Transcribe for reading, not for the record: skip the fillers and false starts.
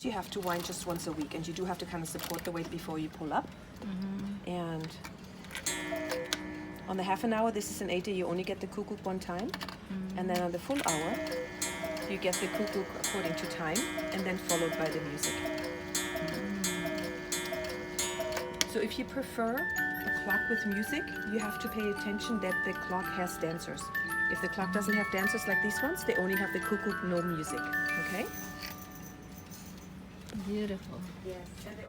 You have to wind just once a week, and you do have to kind of support the weight before you pull up. And on the half an hour, this is an 8-day, you only get the cuckoo one time. And then on the full hour, you get the cuckoo according to time, and then followed by the music. So if you prefer a clock with music, you have to pay attention that the clock has dancers. If the clock doesn't have dancers like these ones, they only have the cuckoo, no music. Okay? Beautiful. Yes.